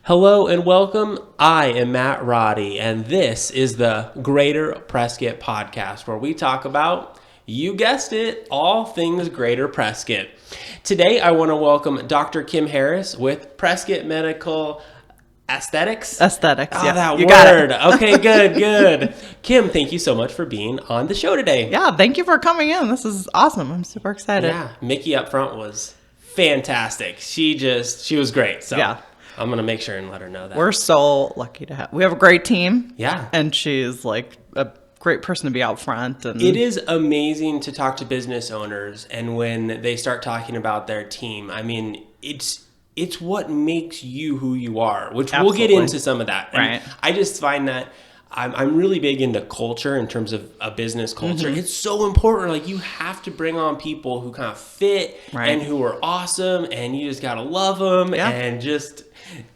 Hello and welcome. I am Matt Roddy, and this is the Greater Prescott podcast, where we talk about, you guessed it, all things Greater Prescott. Today, I want to welcome Dr. Kim Harris with Prescott Medical Aesthetics. Aesthetics, oh, yeah. That you word. Okay, good. Kim, thank you so much for being on the show today. Yeah, thank you for coming in. This is awesome. I'm super excited. Yeah, Mickey up front was fantastic. She was great. So yeah. I'm going to make sure and let her know that. We're so lucky to have. We have a great team. Yeah. And she's like a great person to be out front. And it is amazing to talk to business owners, and when they start talking about their team, I mean, it's what makes you who you are, which Absolutely. We'll get into some of that. And right. I just find that I'm really big into culture in terms of a business culture. Mm-hmm. It's so important. Like, you have to bring on people who kind of fit right. and who are awesome, and you just got to love them and just...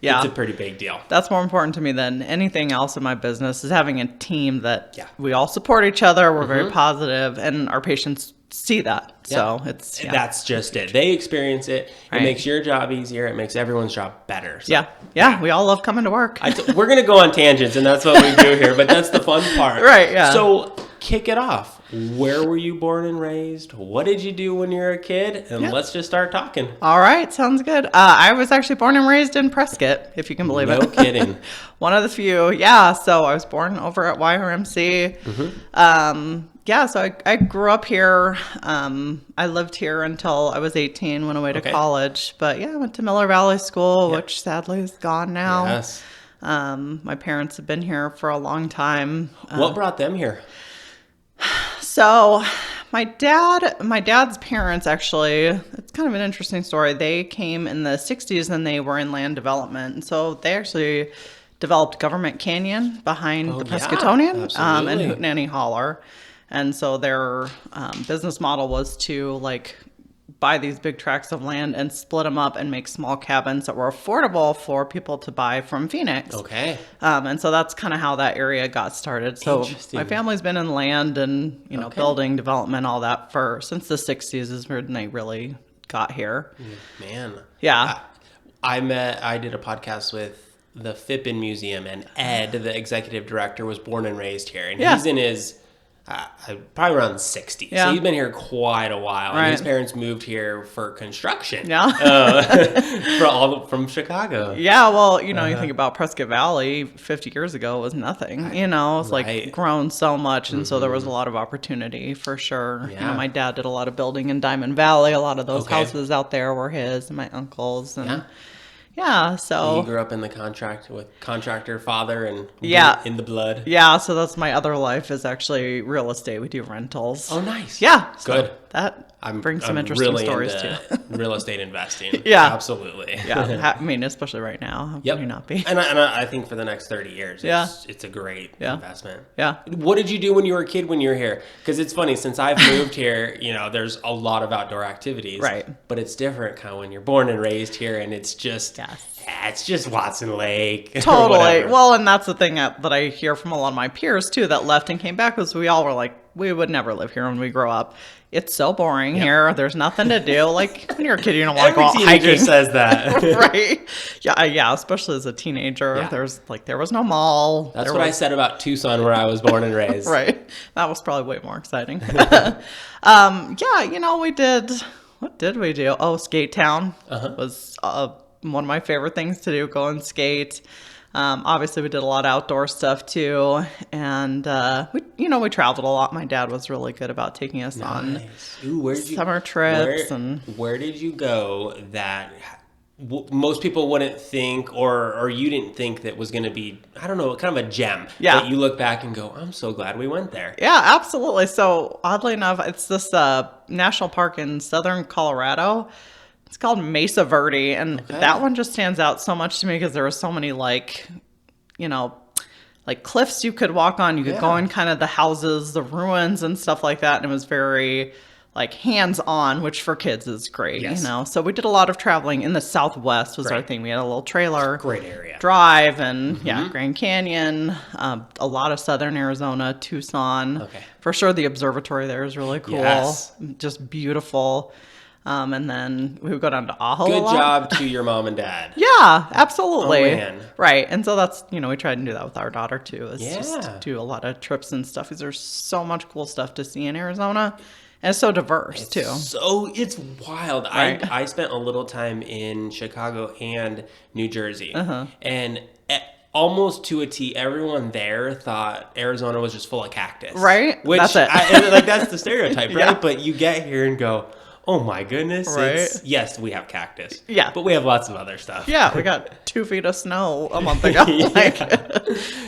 Yeah. It's a pretty big deal. That's more important to me than anything else in my business, is having a team that we all support each other. We're very positive, and our patients see that. Yeah. So it's... That's just it. They experience it. Right. It makes your job easier. It makes everyone's job better. So. Yeah. We all love coming to work. We're going to go on tangents, and that's what we do here, but that's the fun part. Right, yeah. So kick it off. Where were you born and raised? What did you do when you were a kid? And let's just start talking. All right. Sounds good. I was actually born and raised in Prescott, if you can believe it. No kidding. One of the few. Yeah. So I was born over at YRMC. Mm-hmm. So I grew up here. I lived here until I was 18, went away to college. But I went to Miller Valley School, which sadly is gone now. Yes. My parents have been here for a long time. What brought them here? So my dad's parents, actually, it's kind of an interesting story. They came in the 60s and they were in land development. And so they actually developed Government Canyon behind the Prescottonian and Hootenanny Holler. And so their business model was to buy these big tracts of land and split them up and make small cabins that were affordable for people to buy from Phoenix. Okay. And so that's kind of how that area got started. So my family's been in land and, building, development, all that since the 60s is when they really got here. Man. Yeah. I did a podcast with the Phippen Museum, and Ed, the executive director, was born and raised here. And he's in his... probably around 60. Yeah. So he's been here quite a while. Right. And his parents moved here for construction. Yeah. From Chicago. Yeah, well, you think about Prescott Valley 50 years ago was nothing. It's grown so much. And so there was a lot of opportunity for sure. Yeah. My dad did a lot of building in Diamond Valley. A lot of those houses out there were his and my uncle's. And so he grew up in the contractor father and in the blood. Yeah, so that's my other life, is actually real estate. We do rentals. Oh, nice. Yeah. Good. That brings some interesting really stories too. Real estate investing. Yeah. Absolutely. Yeah. I mean, especially right now. How can you not be? And I think for the next 30 years, it's a great investment. Yeah. What did you do when you were a kid when you were here? Because it's funny, since I've moved here, there's a lot of outdoor activities. Right. But it's different kind of when you're born and raised here, and it's just... it's just Watson Lake. Totally. Well, and that's the thing that I hear from a lot of my peers too that left and came back, was we all were like, we would never live here when we grow up. It's so boring here. There's nothing to do. Like, when you're a kid, you don't want to go out hiking. Every teenager says that. Right. Yeah. Especially as a teenager. Yeah. There was no mall. That's what I said about Tucson, where I was born and raised. Right. That was probably way more exciting. We did. What did we do? Oh, Skate Town was one of my favorite things to do, go and skate. Obviously we did a lot of outdoor stuff too. And, we traveled a lot. My dad was really good about taking us on summer trips. Where did you go that most people wouldn't think, or you didn't think that was going to be, I don't know, kind of a gem that you look back and go, I'm so glad we went there. Yeah, absolutely. So oddly enough, it's this national park in southern Colorado. It's called Mesa Verde, and that one just stands out so much to me because there were so many cliffs you could walk on. You could go in kind of the houses, the ruins and stuff like that, and it was very hands-on, which for kids is great, So we did a lot of traveling in the Southwest was our thing. We had a little trailer. Great area. Drive and, Grand Canyon, a lot of southern Arizona, Tucson. Okay. For sure the observatory there is really cool. Yes. Just beautiful. And then we would go down to Ajo. Good job to your mom and dad. Yeah, absolutely. Oh, man. Right. And so that's, we try to do that with our daughter too, is Yeah. just do a lot of trips and stuff because there's so much cool stuff to see in Arizona. And it's so diverse too. So it's wild. Right. I spent a little time in Chicago and New Jersey. And almost to a T, everyone there thought Arizona was just full of cactus. Right? Which, That's it. that's the stereotype, right? Yeah. But you get here and go, oh my goodness. Right. Yes, we have cactus. Yeah. But we have lots of other stuff. Yeah, we got 2 feet of snow a month ago. Like,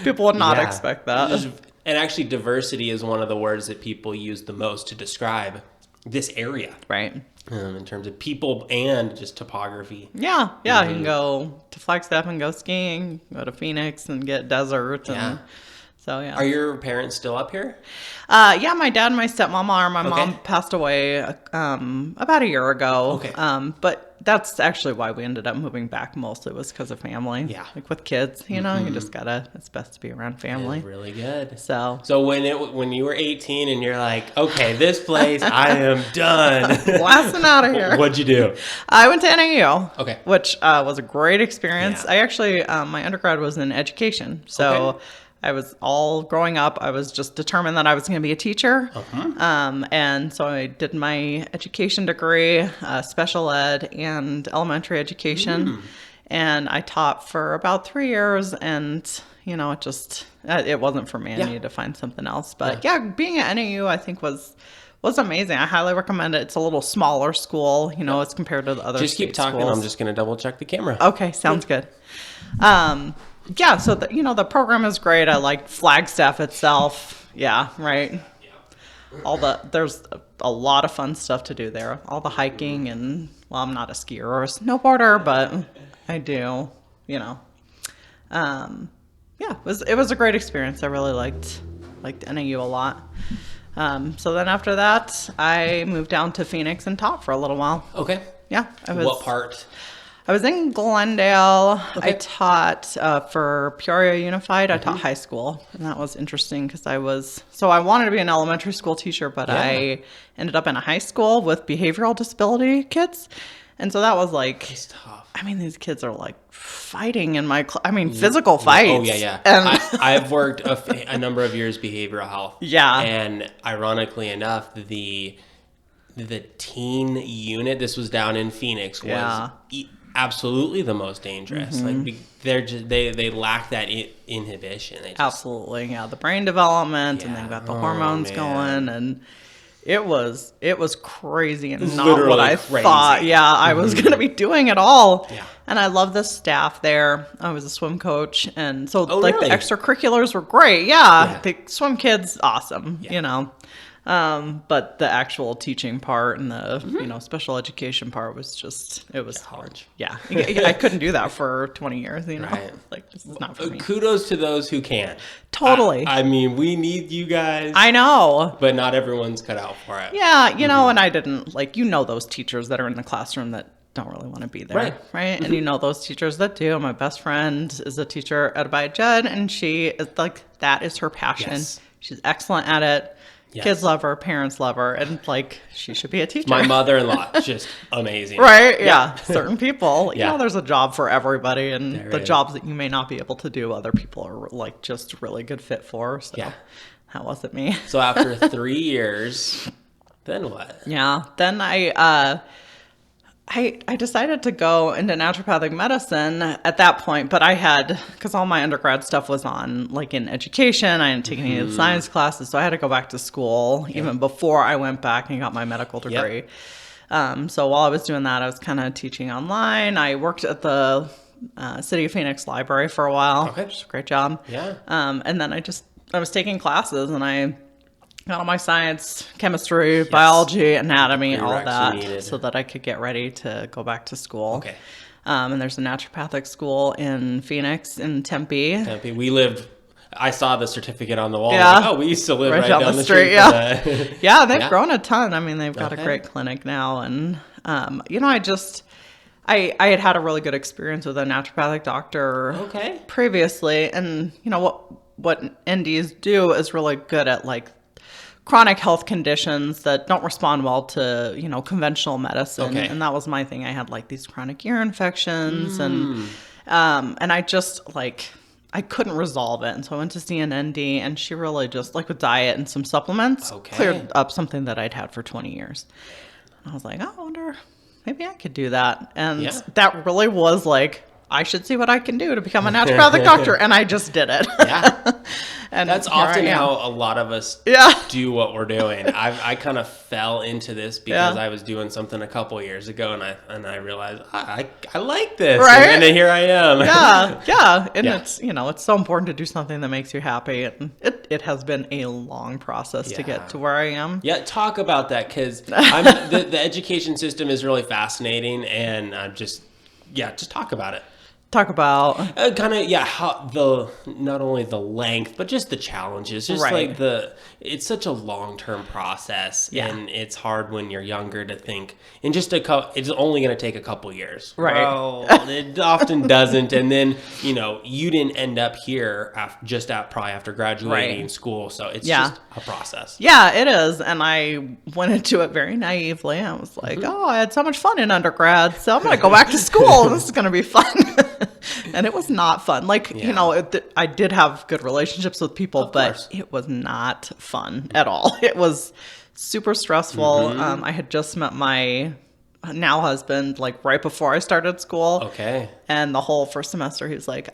people would not expect that. And actually, diversity is one of the words that people use the most to describe this area. Right. In terms of people and just topography. Yeah. Yeah. You can go to Flagstaff and go skiing, go to Phoenix and get desert. And so, yeah. Are your parents still up here? Yeah, my dad and my stepmom are. My mom passed away about a year ago. Okay. But that's actually why we ended up moving back mostly was because of family. Yeah. Like with kids, you just gotta, it's best to be around family. That's really good. So when you were 18 and you're like, okay, this place, I am done. blasting out of here. What'd you do? I went to NAU. Okay. Which was a great experience. Yeah. I actually, my undergrad was in education. So I was all growing up, I was just determined that I was going to be a teacher. And so I did my education degree, special ed and elementary education. And I taught for about 3 years and, it wasn't for me. I needed to find something else. But being at NAU, I think was amazing. I highly recommend it. It's a little smaller school, as compared to the other Just keep talking. schools. I'm just going to double check the camera. Okay, sounds good. Yeah, so the program is great. I like Flagstaff itself. Yeah, right. There's a lot of fun stuff to do there. All the hiking and I'm not a skier or a snowboarder, but I do. It was a great experience. I really liked NAU a lot. So then after that, I moved down to Phoenix and taught for a little while. Okay. Yeah, What part? I was in Glendale. I taught for Peoria Unified. I taught high school, and that was interesting because I wanted to be an elementary school teacher, but I ended up in a high school with behavioral disability kids, and so that was like, It's tough. I mean, these kids are like fighting in my physical fights. Oh, yeah. And I've worked a number of years behavioral health. Yeah. And ironically enough, the teen unit, this was down in Phoenix, was absolutely the most dangerous. Like they lack that inhibition. Absolutely, yeah. The brain development, and they've got the hormones going, and it was crazy and not what I thought. Yeah, I was going to be doing it all. Yeah. And I love the staff there. I was a swim coach, and so the extracurriculars were great. Yeah, the swim kids, awesome. But the actual teaching part and the special education part was it was hard. Yeah, I couldn't do that for 20 years. Right. Like this is not for me. Kudos to those who can. Totally. I mean, we need you guys. I know, but not everyone's cut out for it. Yeah, and I didn't those teachers that are in the classroom that don't really want to be there, right? And those teachers that do. My best friend is a teacher at Abide Judd, and she is that is her passion. Yes. She's excellent at it. Yes. Kids love her, parents love her, and she should be a teacher. My mother-in-law, just amazing. Right? Yeah. Certain people, there's a job for everybody, and the jobs that you may not be able to do, other people are just really good fit for. So that wasn't me. So after 3 years, then what? Yeah. Then I decided to go into naturopathic medicine at that point, but because all my undergrad stuff was on in education, I hadn't taken any of the science classes, so I had to go back to school even before I went back and got my medical degree. So while I was doing that, I was kind of teaching online. I worked at the City of Phoenix Library for a while, which was a great job. Yeah. And then I was taking classes, and I got all my science, chemistry, biology, anatomy, all that, so that I could get ready to go back to school. Okay. And there's a naturopathic school in Phoenix, in Tempe. I saw the certificate on the wall. Yeah. We used to live right down the street. Yeah, they've grown a ton. I mean, they've got a great clinic now. And, I had a really good experience with a naturopathic doctor previously. And, what NDs do is really good at chronic health conditions that don't respond well to, conventional medicine. Okay. And that was my thing. I had like these chronic ear infections and I just like, I couldn't resolve it. And so I went to see an ND, and she really just, like with diet and some supplements, cleared up something that I'd had for 20 years. And I was like, oh, I wonder, maybe I could do that. And that really was like, I should see what I can do to become a naturopathic doctor. And I just did it. Yeah. And that's often how a lot of us do what we're doing. I kind of fell into this because I was doing something a couple years ago, and I realized I like this, right? And then here I am. And it's it's so important to do something that makes you happy, and it has been a long process to get to where I am. Yeah, talk about that, because the education system is really fascinating, and just talk about it. Talk about how not only the length but just the challenges, just like it's such a long-term process, and it's hard when you're younger to think in just it's only going to take a couple years, right? Well, it often doesn't. And then you didn't end up here probably after graduating school, so it's just a process. It is. And I went into it very naively. I was like, oh, I had so much fun in undergrad, so I'm going to go back to school. This is going to be fun. And it was not fun. I did have good relationships with people, but it was not fun at all. It was super stressful. I had just met my now husband right before I started school. Okay. And the whole first semester he's like,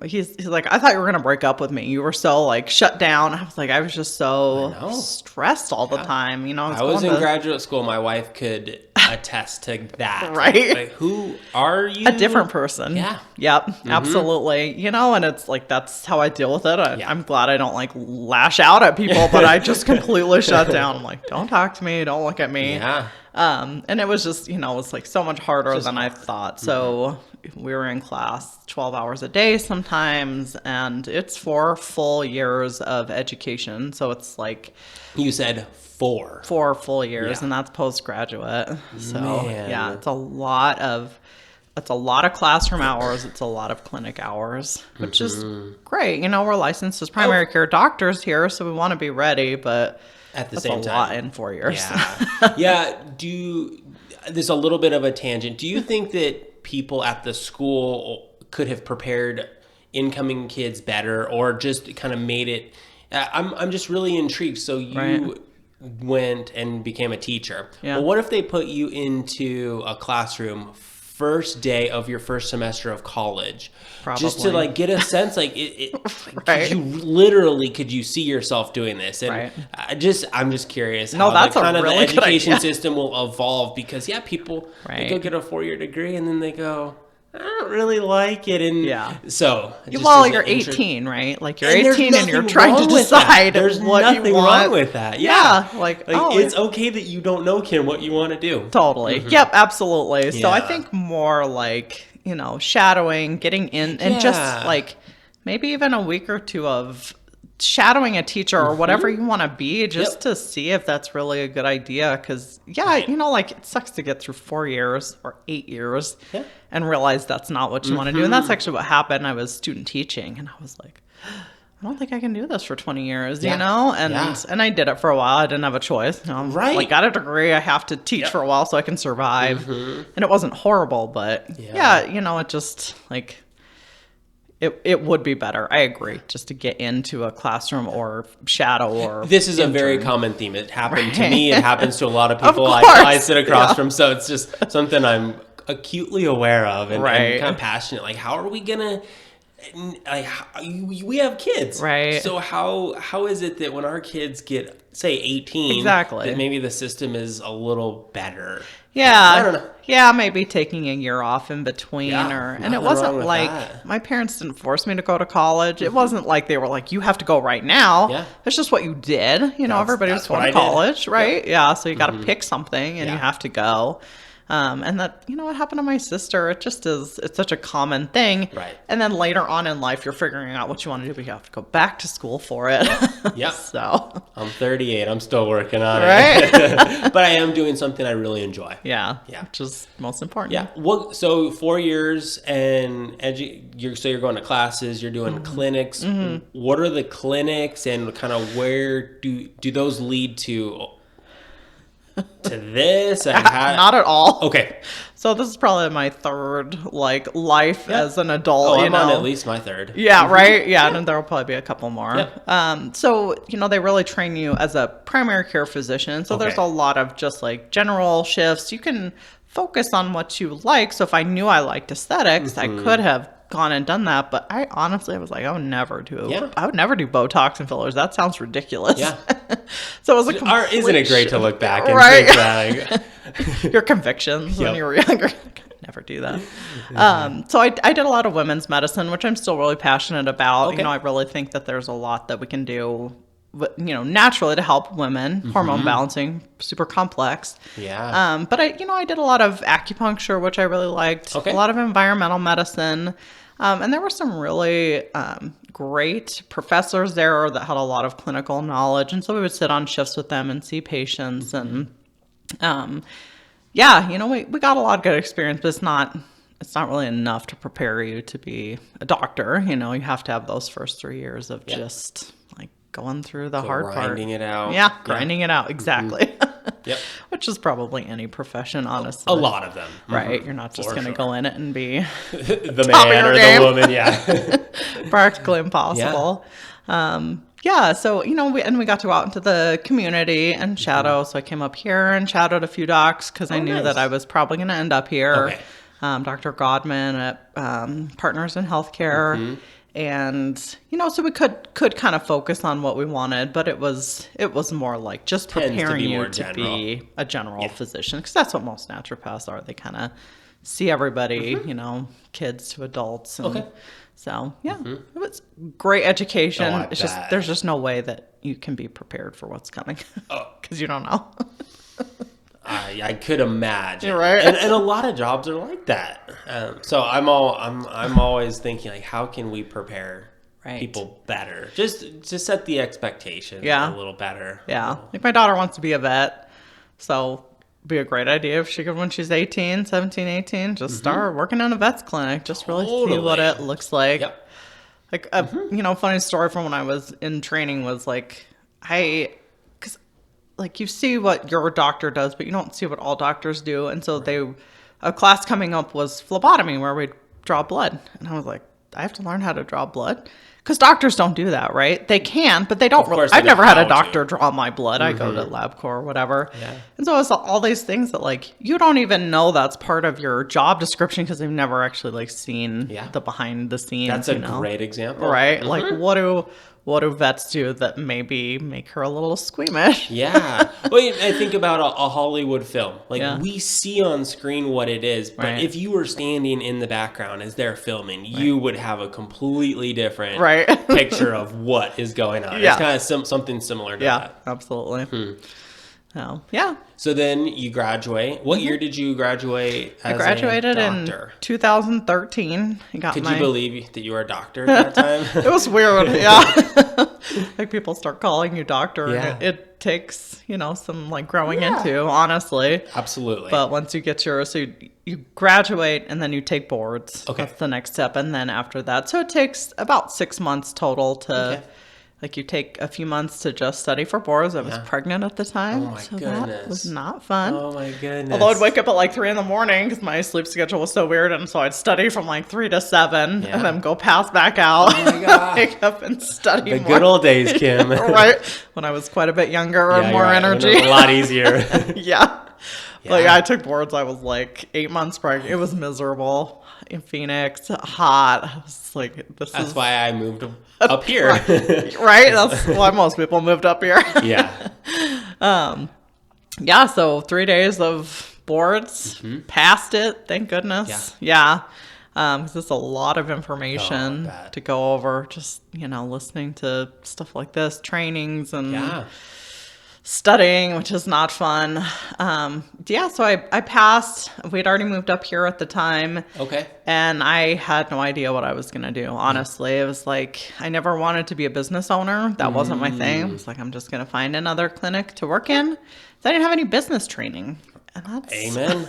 he's like, I thought you were going to break up with me. You were so shut down. I was like, I was just so stressed all the time. I was in graduate school. My wife could attest to that. Right. Like, who are you? A different person. Yeah. Yep. Absolutely. And it's that's how I deal with it. I'm glad I don't lash out at people, but I just completely shut down. I'm like, don't talk to me. Don't look at me. Yeah. And it was just, it was so much harder than I thought. So we were in class 12 hours a day sometimes, and it's 4 full years of education. So it's you said 4 full years, and that's postgraduate. So it's a lot of classroom hours. It's a lot of clinic hours, which is great. We're licensed as primary care doctors here, so we want to be ready, but at the same time, a lot in 4 years. There's a little bit of a tangent. Do you think that people at the school could have prepared incoming kids better, or just kind of made it? I'm just really intrigued. So you went and became a teacher. Yeah. Well, what if they put you into a classroom first day of your first semester of college? Probably. Just to get a sense, could you see yourself doing this? And I'm just curious how the education system will evolve, because people they go get a 4-year degree and then they go, I don't really like it. And so you're 18, right? You're 18 and you're trying to decide there's what nothing you want. wrong with that. It's okay that you don't know, Kim, what you want to do. Totally. Yep, absolutely. So I think more shadowing, getting in, and just maybe even a week or two of shadowing a teacher or whatever you want to be, just to see if that's really a good idea. Because it sucks to get through 4 years or 8 years and realize that's not what you want to do. And that's actually what happened. I was student teaching, and I was like, I don't think I can do this for 20 years, and I did it for a while. I didn't have a choice. Got a degree. I have to teach for a while so I can survive. And it wasn't horrible, but it just it would be better. I agree, just to get into a classroom or shadow or this is intern. A very common theme. It happened to me. It happens to a lot of people I sit across from. So it's just something I'm acutely aware of and kind of passionate. How are we gonna? We have kids, right? So how is it that when our kids get, say, 18, that maybe the system is a little better? I don't know. Maybe taking a year off in between, and it wasn't my parents didn't force me to go to college. It wasn't like they were like, you have to go right now. It's just what you did. Everybody was going to college, right? So you got to pick something, and you have to go. And that, what happened to my sister, it's such a common thing. Right. And then later on in life, you're figuring out what you want to do, but you have to go back to school for it. Yep. So I'm 38. I'm still working on right? it. But I am doing something I really enjoy. Yeah. Yeah. Which is most important. Yeah. Well, so 4 years and you're going to classes, you're doing clinics. What are the clinics and kind of where do those lead to this? Not at all. Okay. So this is probably my third life as an adult. Oh, I'm on at least my third. Yeah, right. Yeah, and there'll probably be a couple more. Yep. So they really train you as a primary care physician. So there's a lot of just general shifts. You can focus on what you like. So if I knew I liked aesthetics, I could have gone and done that. But I was like, I would never do Botox and fillers. That sounds ridiculous. Yeah. So it was a complete Isn't it great to look back and right? think that? Your convictions when you were younger. Never do that. So I did a lot of women's medicine, which I'm still really passionate about. Okay. I really think that there's a lot that we can do, naturally to help women. Hormone balancing, super complex. Yeah. But I did a lot of acupuncture, which I really liked. Okay. A lot of environmental medicine. And there were some really great professors there that had a lot of clinical knowledge. And so we would sit on shifts with them and see patients. And we got a lot of good experience, but it's not really enough to prepare you to be a doctor. You have to have those first 3 years of just going through the hard part. Grinding it out. Yeah, grinding it out. Exactly. Yep. Which is probably any profession, honestly. A lot of them. Right. You're not just going to go in it and be the top man of or your game. the woman. Yeah. Practically impossible. So, we got to go out into the community and shadow. So I came up here and shadowed a few docs because I knew that I was probably going to end up here. Okay. Dr. Godman at Partners in Healthcare. And, so we could kind of focus on what we wanted, but it was more like just preparing you to be a general physician, because that's what most naturopaths are. They kind of see everybody, kids to adults. And so, it was great education. It's just, there's just no way that you can be prepared for what's coming because you don't know. I could imagine. You're right. And a lot of jobs are like that. So I'm always thinking how can we prepare people better? Just set the expectations a little better. Yeah. My daughter wants to be a vet. So it'd be a great idea if she could, when she's 18, just start working in a vet's clinic. Just really see what it looks like. Yep. Funny story from when I was in training was you see what your doctor does, but you don't see what all doctors do. And so a class coming up was phlebotomy, where we'd draw blood. And I was like, I have to learn how to draw blood? Because doctors don't do that, right? They can, but they don't. I've never had a doctor draw my blood. I go to LabCorp or whatever. Yeah. And so it's all these things that you don't even know that's part of your job description because they've never actually seen the behind the scenes. That's a great example. Right? What do vets do that maybe make her a little squeamish? Yeah. Well, I think about a Hollywood film. We see on screen what it is, but if you were standing in the background as they're filming, you would have a completely different picture of what is going on. It's kind of something similar to that. Yeah, absolutely. Oh, yeah. So then you graduate. What year did you graduate as I graduated a doctor? In 2013. Could you believe that you were a doctor at that time? It was weird, yeah. People start calling you doctor. Yeah. And it takes, some growing into, honestly. Absolutely. But once you get you graduate and then you take boards. Okay. That's the next step. And then after that, so it takes about 6 months total to... you take a few months to just study for boards. I was pregnant at the time. Oh, my goodness. That was not fun. Oh, my goodness. Although I'd wake up at 3 a.m. because my sleep schedule was so weird. And so I'd study from 3 to 7 and then go pass back out. Oh, my God. Wake up and study more. The good old days, Kim. Right. When I was quite a bit younger and more energy. A lot easier. Yeah. I took boards. I was 8 months pregnant. It was miserable in Phoenix, hot. I was That's why I moved up here. Right? That's why most people moved up here. Yeah. So 3 days of boards, passed it, thank goodness. Yeah. Because it's a lot of information to go over, just, listening to stuff like this, trainings and... Yeah. studying, which is not fun. So I passed. We'd already moved up here at the time. Okay. And I had no idea what I was going to do. Honestly, it was like, I never wanted to be a business owner. That wasn't my thing. It was like, I'm just going to find another clinic to work in. So I didn't have any business training. And that's... Amen.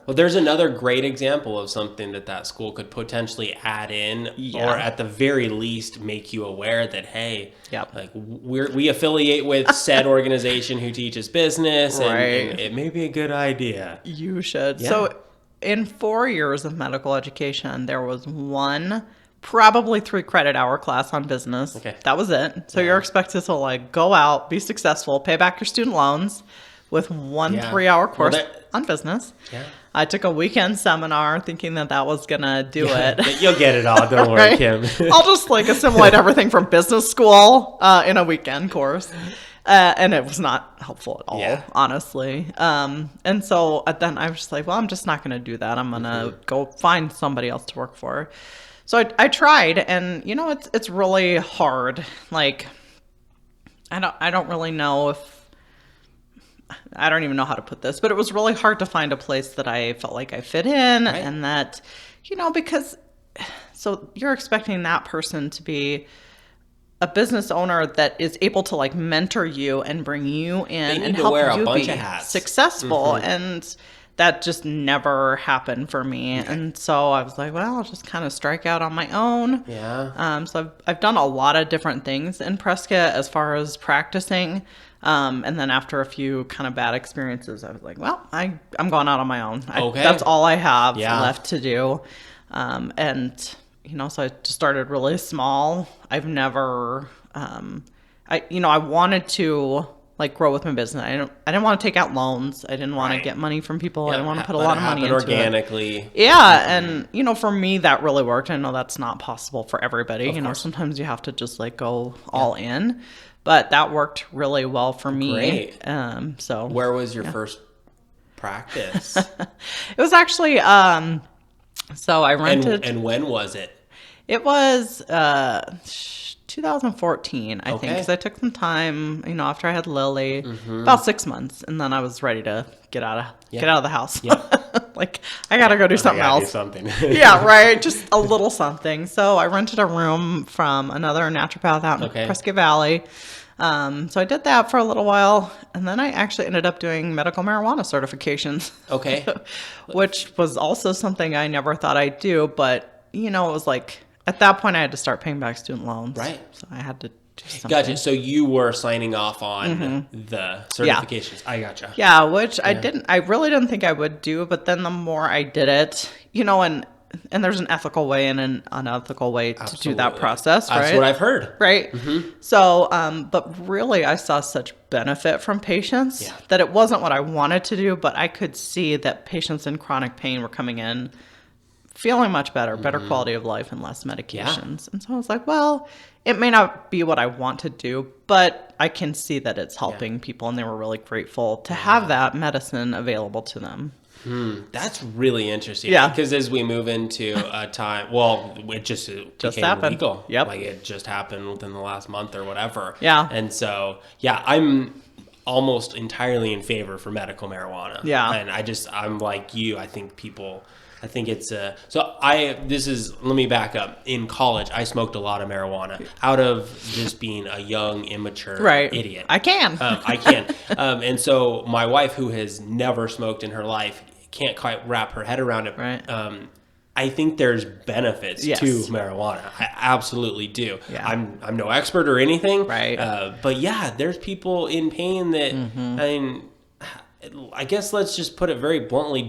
Well, there's another great example of something that school could potentially add in, or at the very least make you aware that, hey, like we affiliate with said organization who teaches business, and it may be a good idea. You should. Yeah. So in 4 years of medical education, there was one probably 3 credit hour class on business. Okay. That was it. So you're expected to like go out, be successful, pay back your student loans with one 3-hour course on business. Yeah. I took a weekend seminar thinking that was going to do it. You'll get it all. Don't worry, Kim. I'll just like assimilate everything from business school in a weekend course. And it was not helpful at all, honestly. And so then I was just like, well, I'm just not going to do that. I'm going to go find somebody else to work for. So I tried, and it's really hard. Like, I don't really know if, I don't even know how to put this, but it was really hard to find a place that I felt like I fit in, and that, because, so you're expecting that person to be a business owner that is able to like mentor you and bring you in and help you be successful. And that just never happened for me. And so I was like, well, I'll just kind of strike out on my own. Yeah. So I've done a lot of different things in Prescott as far as practicing. And then after a few kind of bad experiences, I was like, well, I'm going out on my own. That's all I have left to do. So I just started really small. I've never, I wanted to like grow with my business. I didn't want to take out loans. I didn't want to get money from people. I didn't want to put a lot of money into organically. It. Yeah. And, for me, that really worked. I know that's not possible for everybody. Of course. Sometimes you have to just like go all in. But that worked really well for me. Great. So where was your first practice? It was actually, so I rented. And when was it? It was 2014, I think, because I took some time, after I had Lily, about 6 months, and then I was ready to get out of the house. Yeah. Like, I gotta go do something else. Do something. Yeah, right. Just a little something. So I rented a room from another naturopath out in Prescott Valley. So I did that for a little while, and then I actually ended up doing medical marijuana certifications. Okay. Which was also something I never thought I'd do, but, it was like, at that point I had to start paying back student loans. Right. So I had to do something. Gotcha. So you were signing off on the certifications. I gotcha. Yeah, which I really didn't think I would do, but then the more I did it, and there's an ethical way and an unethical way to do that process, right? That's what I've heard. Right. So, but really I saw such benefit from patients that it wasn't what I wanted to do, but I could see that patients in chronic pain were coming in feeling much better quality of life and less medications. And so I was like, well, it may not be what I want to do, but I can see that it's helping people, and they were really grateful to have that medicine available to them. That's really interesting. Yeah. Because as we move into a time, it just became happened. Legal. Yep. Like it just happened within the last month or whatever. Yeah. And so, I'm almost entirely in favor for medical marijuana. Yeah. And I'm like you. I think it's let me back up. In college, I smoked a lot of marijuana out of just being a young, immature idiot. I can. And so my wife, who has never smoked in her life, can't quite wrap her head around it. Right. I think there's benefits to marijuana. I absolutely do. Yeah. I'm no expert or anything. Right. But there's people in pain that, I guess let's just put it very bluntly.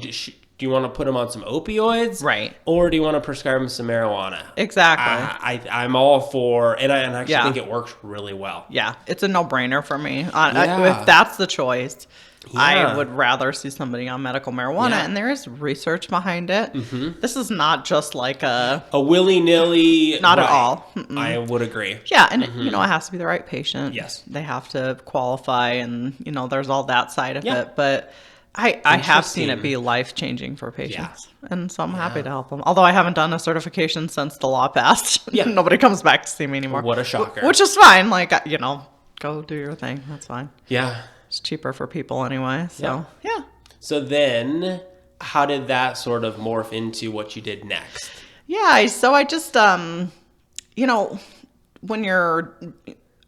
Do you want to put them on some opioids? Right. Or do you want to prescribe them some marijuana? Exactly. I'm all for, and I actually think it works really well. Yeah. It's a no-brainer for me. If that's the choice, I would rather see somebody on medical marijuana. Yeah. And there is research behind it. This is not just like a willy-nilly. Not at all. I would agree. Yeah. And, it has to be the right patient. Yes. They have to qualify, and, there's all that side of it. But I have seen it be life-changing for patients, and so I'm happy to help them. Although I haven't done a certification since the law passed. Nobody comes back to see me anymore. What a shocker. Which is fine. Like, go do your thing. That's fine. Yeah. It's cheaper for people anyway. So, yeah. So then how did that sort of morph into what you did next? Yeah. So I just, you know, when you're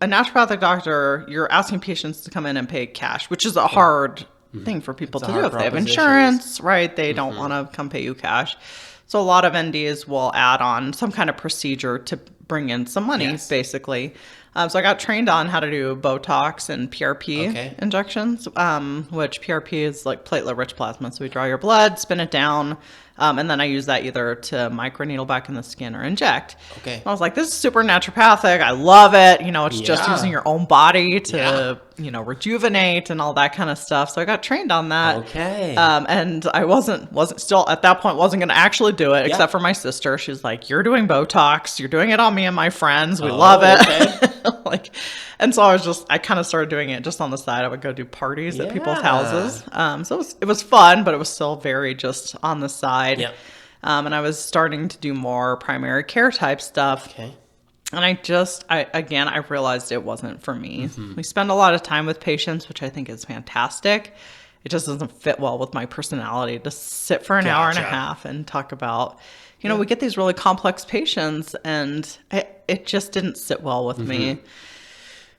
a naturopathic doctor, you're asking patients to come in and pay cash, which is a hard thing for people to do if they have insurance, right? They don't want to come pay you cash. So a lot of NDs will add on some kind of procedure to bring in some money, basically. So I got trained on how to do Botox and Prp injections, which Prp is like platelet-rich plasma. So we draw your blood, spin it down, and then I use that either to microneedle back in the skin or inject. And I was like, this is super naturopathic. I love it. You know, it's just using your own body to, you know, rejuvenate and all that kind of stuff. So I got trained on that. And I wasn't still at that point, wasn't going to actually do it, except for my sister. She's like, you're doing Botox. You're doing it on me and my friends. We love it. Like, and so I kind of started doing it just on the side. I would go do parties at people's houses. So it was fun, but it was still very just on the side. And I was starting to do more primary care type stuff. And I realized it wasn't for me. We spend a lot of time with patients, which I think is fantastic. It just doesn't fit well with my personality to sit for an hour and a half and talk about, you know, we get these really complex patients, and it just didn't sit well with me.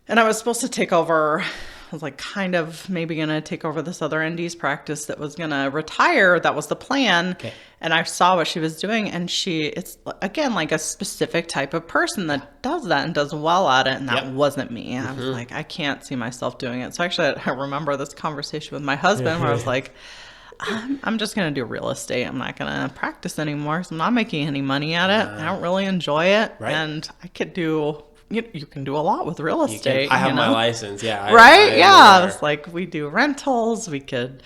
And I was supposed to take over, I was like kind of maybe going to take over this other ND's practice that was going to retire. That was the plan. And I saw what she was doing, and it's again, like a specific type of person that does that and does well at it. And that wasn't me. I was like, I can't see myself doing it. So actually I remember this conversation with my husband where I was like, I'm just going to do real estate. I'm not going to practice anymore. So I'm not making any money at it. I don't really enjoy it. And I could do, you can do a lot with real estate. I have my license. I was like, we do rentals. We could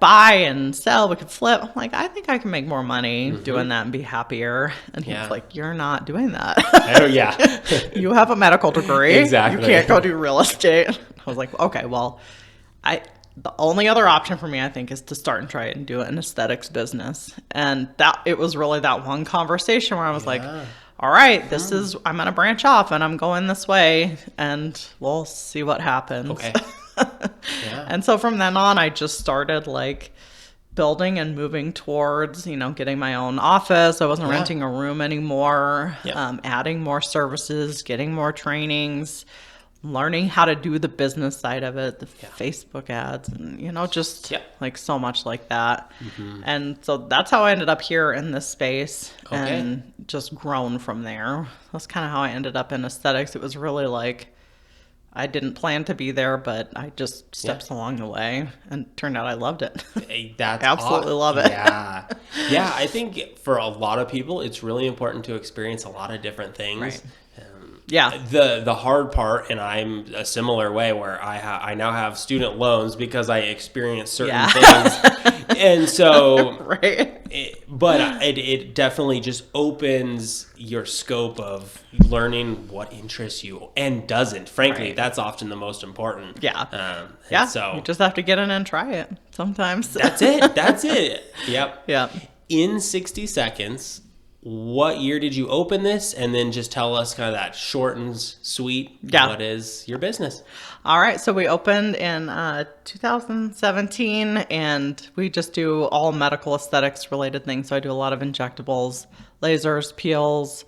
buy and sell. We could flip. I'm like, I think I can make more money doing that and be happier. And he's like, you're not doing that. You have a medical degree. You can't go do real estate. I was like, okay, well, the only other option for me, I think, is to start and try and do an aesthetics business. And it was really that one conversation where I was like, all right, I'm going to branch off and I'm going this way and we'll see what happens. And so from then on, I just started like building and moving towards, you know, getting my own office. I wasn't renting a room anymore, adding more services, getting more trainings, learning how to do the business side of it, the Facebook ads, and, you know, just like so much like that. And so that's how I ended up here in this space and just grown from there. That's kind of how I ended up in aesthetics. It was really like, I didn't plan to be there, but I just steps along the way, and turned out I loved it. That's absolutely love it. I think for a lot of people, it's really important to experience a lot of different things. The hard part, and I'm a similar way where I now have student loans because I experienced certain things, and so it definitely just opens your scope of learning what interests you and doesn't. Frankly, that's often the most important. So you just have to get in and try it sometimes. That's it. In 60 seconds. What year did you open this? And then just tell us kind of that short and sweet. What is your business? All right. So we opened in 2017, and we just do all medical aesthetics related things. So I do a lot of injectables, lasers, peels.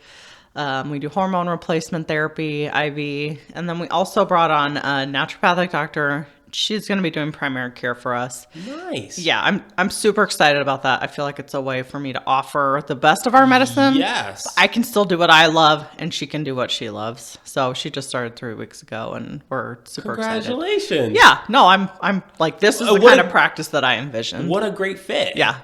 We do hormone replacement therapy, IV. And then we also brought on a naturopathic doctor. She's going to be doing primary care for us. Nice. Yeah, I'm super excited about that. I feel like it's a way for me to offer the best of our medicine. Yes. I can still do what I love, and she can do what she loves. So she just started 3 weeks ago, and we're super excited. Congratulations. Yeah. No, I'm like, this is the kind of practice that I envisioned. What a great fit. Yeah.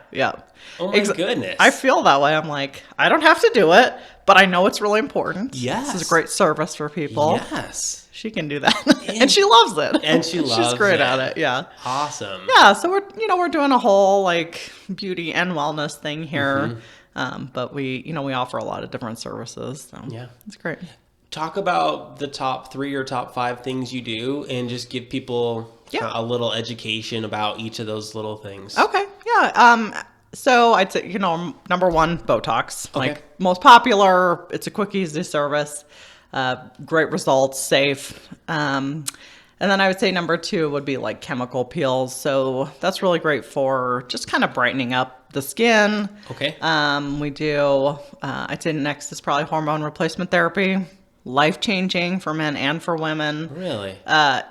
Oh my goodness. I feel that way. I'm like, I don't have to do it, but I know it's really important. Yes. This is a great service for people. Yes. She can do that. And she loves it. She's great at it. Yeah. Awesome. Yeah. So we're doing a whole like beauty and wellness thing here. But we offer a lot of different services. So it's great. Talk about the top 3 or top 5 things you do, and just give people a little education about each of those little things. Okay. Yeah. So I'd say, number 1, Botox, like most popular. It's a quick, easy service. Great results, safe. And And then I would say number 2 would be like chemical peels. So that's really great for just kind of brightening up the skin. Okay. We do, I'd say next is probably hormone replacement therapy. Life-changing for men and for women. Really?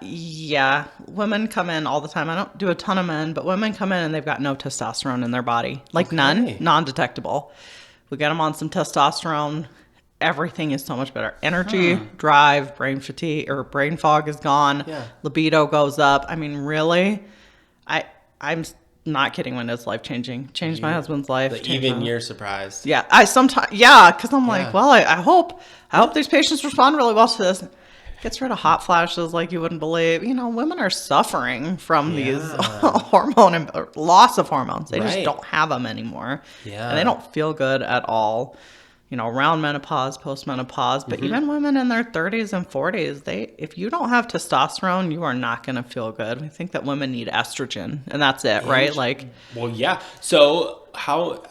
Yeah. Women come in all the time. I don't do a ton of men, but women come in and they've got no testosterone in their body. Like none, non-detectable. We get them on some testosterone. Everything is so much better. Energy, drive, brain fatigue or brain fog is gone. Yeah. Libido goes up. I mean, really, I'm not kidding when it's life-changing. Changed my husband's life. Even you're surprised. Yeah. Because I'm like, well, I hope these patients respond really well to this. Gets rid of hot flashes like you wouldn't believe. You know, women are suffering from these hormone and loss of hormones. They just don't have them anymore. Yeah. And they don't feel good at all. You know, around menopause, postmenopause, but even women in their 30s and 40s, if you don't have testosterone, you are not going to feel good. We think that women need estrogen, and that's it, right? Like, well, yeah. So how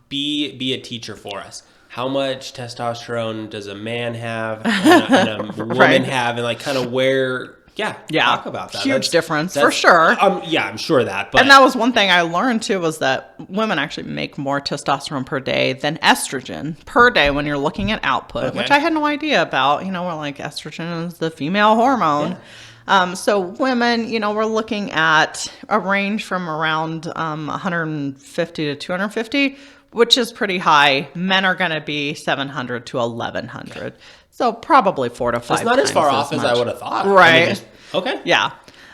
be a teacher for us? How much testosterone does a man have and a woman have, and like kind of where? Yeah, talk about that. Huge difference, for sure. Yeah, I'm sure that. But. And that was one thing I learned, too, was that women actually make more testosterone per day than estrogen per day when you're looking at output, which I had no idea about. You know, we're like, estrogen is the female hormone. Yeah. So women, you know, we're looking at a range from around 150 to 250, which is pretty high. Men are going to be 700 to 1100. Okay. So probably 4 to 5 times. It's not as far off as I would have thought. Right. I mean, okay. Yeah.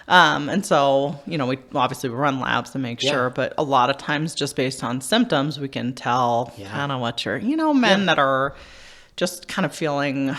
And so, you know, we obviously run labs to make sure, but a lot of times just based on symptoms, we can tell kind of what you're, you know, men that are just kind of feeling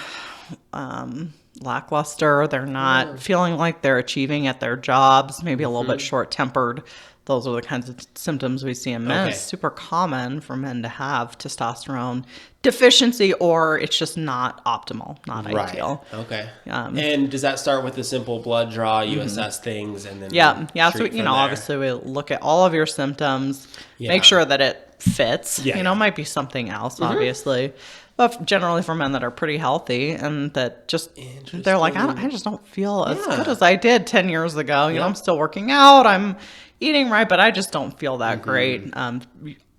lackluster. They're not feeling like they're achieving at their jobs, maybe a little bit short-tempered. Those are the kinds of symptoms we see in men. It's super common for men to have testosterone deficiency, or it's just not optimal, not ideal. Okay. And does that start with a simple blood draw? You assess things and then So you know, obviously we look at all of your symptoms, make sure that it fits. You know, might be something else, obviously. But generally for men that are pretty healthy and that just, they're like, I just don't feel as good as I did 10 years ago. You know, I'm still working out, I'm eating right, but I just don't feel that great.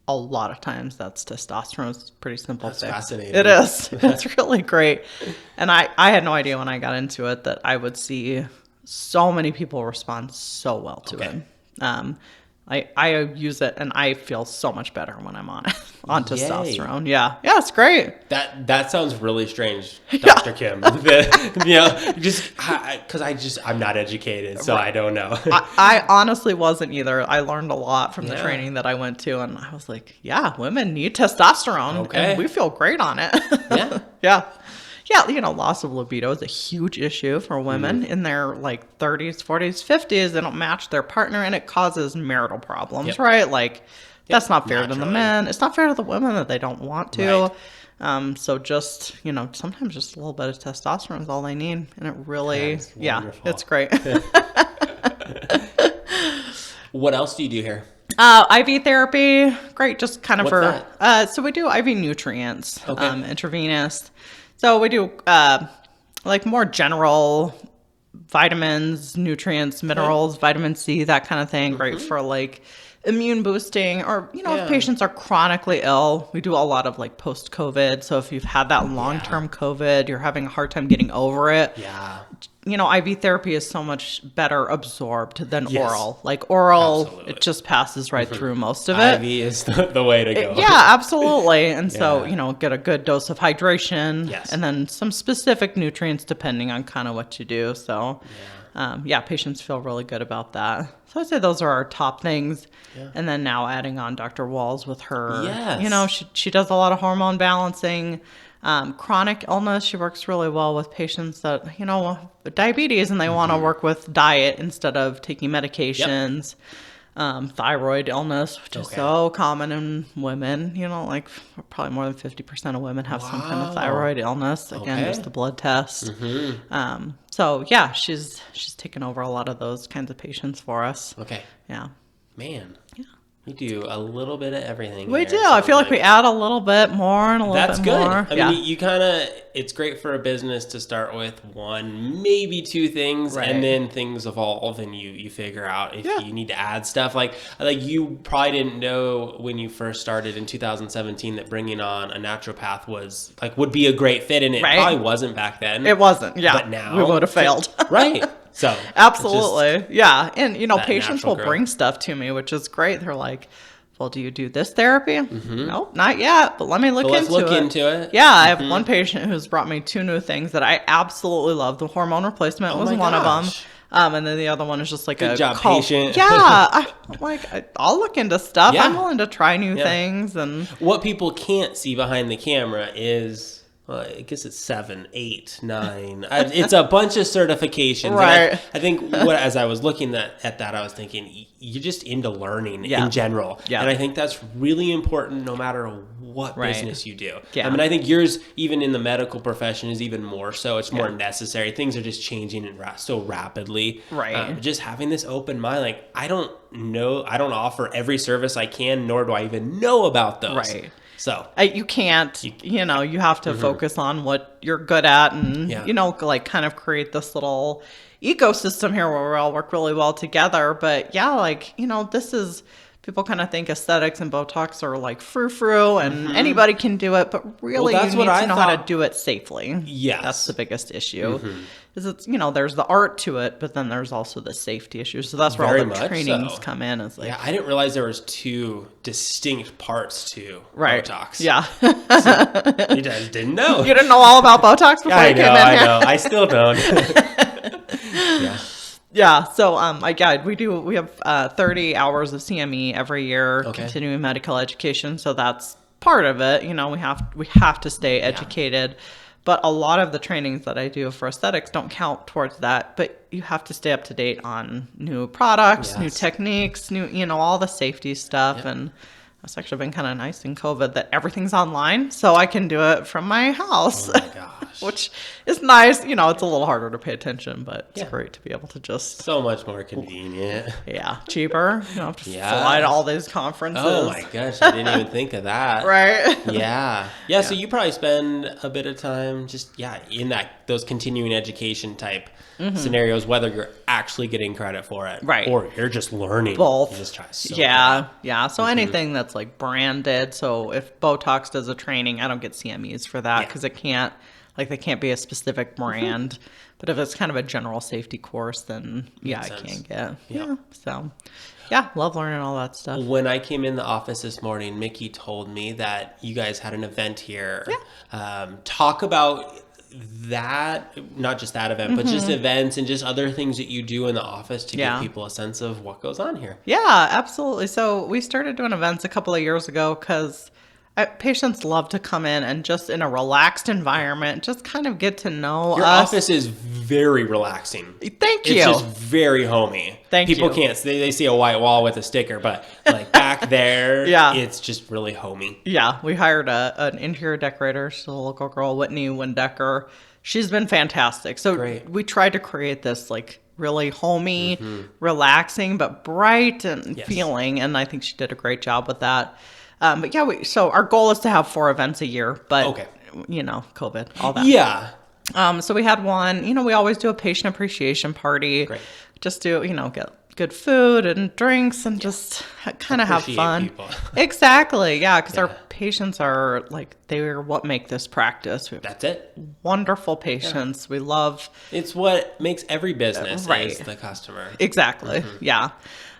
A lot of times that's testosterone. It's a pretty simple That's fix. fascinating. It is. It's really great. And I had no idea when I got into it that I would see so many people respond so well to it. I use it and I feel so much better when I'm on it, on testosterone. Yeah, it's great. That sounds really strange, Dr. Kim. You know, just because I'm not educated, so I don't know. I honestly wasn't either. I learned a lot from the training that I went to, and I was like, yeah, women need testosterone, and we feel great on it. Yeah, you know, loss of libido is a huge issue for women in their like 30s, 40s, 50s. They don't match their partner, and it causes marital problems, right? Like, that's not fair to the men. It's not fair to the women that they don't want to. So just, you know, sometimes just a little bit of testosterone is all they need, and it really, it's great. What else do you do here? IV therapy, great. Just kind of so we do IV nutrients, intravenous. So we do like more general vitamins, nutrients, minerals, vitamin C, that kind of thing. Great for like immune boosting, or, you know, if patients are chronically ill, we do a lot of like post-COVID. So if you've had that long-term COVID, you're having a hard time getting over it. You know, IV therapy is so much better absorbed than oral. Like oral, it just passes right through most of it. IV is the way to go. Absolutely. And so, you know, get a good dose of hydration and then some specific nutrients depending on kind of what you do. So, patients feel really good about that. So I'd say those are our top things. And then now adding on Dr. Walls with her, you know, she does a lot of hormone balancing. Chronic illness, she works really well with patients that, you know, diabetes, and they want to work with diet instead of taking medications. Thyroid illness, which is so common in women, you know, like probably more than 50% of women have some kind of thyroid illness. Again, just the blood test. So she's taken over a lot of those kinds of patients for us. Man. You do a little bit of everything. We here, do. it I feel sounds like we add a little bit more and a little That's bit good. more. I mean, you kind of, it's great for a business to start with one, maybe two things, Right. and then things evolve and you figure out if Yeah. you need to add stuff. Like you probably didn't know when you first started in 2017 that bringing on a naturopath would be a great fit, and it Right. probably wasn't back then. It wasn't. Yeah. But now we would have failed. Right. So Absolutely. Yeah. And, that patients natural will growth. bring stuff to me, which is great. They're like, well, do you do this therapy? Nope, not yet, but let me look let's into look it. into it. Yeah, I have one patient who's brought me 2 new things that I absolutely love. The hormone replacement was my one of them. gosh. And then the other one is just like Good a job, patient. Yeah, I'll look into stuff. Yeah. I'm willing to try new things. And What people can't see behind the camera is, I guess it's 7, 8, 9. It's a bunch of certifications. Right. And I think as I was looking at that, I was thinking, you're just into learning in general. Yeah. And I think that's really important no matter what Right. business you do. Yeah. I mean, I think yours, even in the medical profession, is even more so. It's more necessary. Things are just changing so rapidly. Right. Just having this open mind, like, I don't offer every service I can, nor do I even know about those. Right. So you can't, you have to focus on what you're good at and, kind of create this little ecosystem here where we all work really well together. But yeah, this is, people kind of think aesthetics and Botox are like frou-frou and anybody can do it, but really that's you what need I to know how to thought. do it safely. Yes. That's the biggest issue. Is it's, there's the art to it, but then there's also the safety issues. So that's where Very all the much trainings so. come in. Is like, Yeah, I didn't realize there was 2 distinct parts to right. Botox. Yeah. You guys didn't know. You didn't know all about Botox before you came in here. I know. I still don't. Yeah. Yeah, so we have 30 hours of CME every year, continuing medical education. So that's part of it. We have to stay educated. But a lot of the trainings that I do for aesthetics don't count towards that. But you have to stay up to date on new products, new techniques, all the safety stuff. And it's actually been kind of nice in COVID that everything's online, so I can do it from my house. Oh my gosh. Which is nice. It's a little harder to pay attention, but it's great to be able to just... So much more convenient. Yeah, cheaper. You don't have to fly to all these conferences. Oh my gosh, I didn't even think of that. Right? Yeah. So you probably spend a bit of time just in those continuing education type scenarios, whether you're actually getting credit for it, Right. or you're just learning. Both. You just try so Yeah. hard. So anything that's like branded. So if Botox does a training, I don't get CMEs for that because it can't, they can't be a specific brand. But if it's kind of a general safety course, then I can get. Yeah. So love learning all that stuff. When I came in the office this morning, Mickey told me that you guys had an event here. Talk about that, not just that event, but just events and just other things that you do in the office to give people a sense of what goes on here. Yeah, absolutely. So we started doing events a couple of years ago because patients love to come in and just in a relaxed environment, just kind of get to know Your us. office is very relaxing. Thank you. It's just very homey. People you. can't, they see a white wall with a sticker, but back there, it's just really homey. Yeah, we hired an interior decorator. She's a local girl, Whitney Windecker. She's been fantastic. So we tried to create this really homey, relaxing, but bright and feeling. And I think she did a great job with that. But so our goal is to have 4 events a year, but COVID, all that. Yeah. So we had one, we always do a patient appreciation party. Great. Just to, get good food and drinks and just kind of have fun. People. Exactly. Yeah. Because our patients are they're what make this practice. That's it. Wonderful patients. We love. It's what makes every business Right. is the customer. Exactly. Yeah.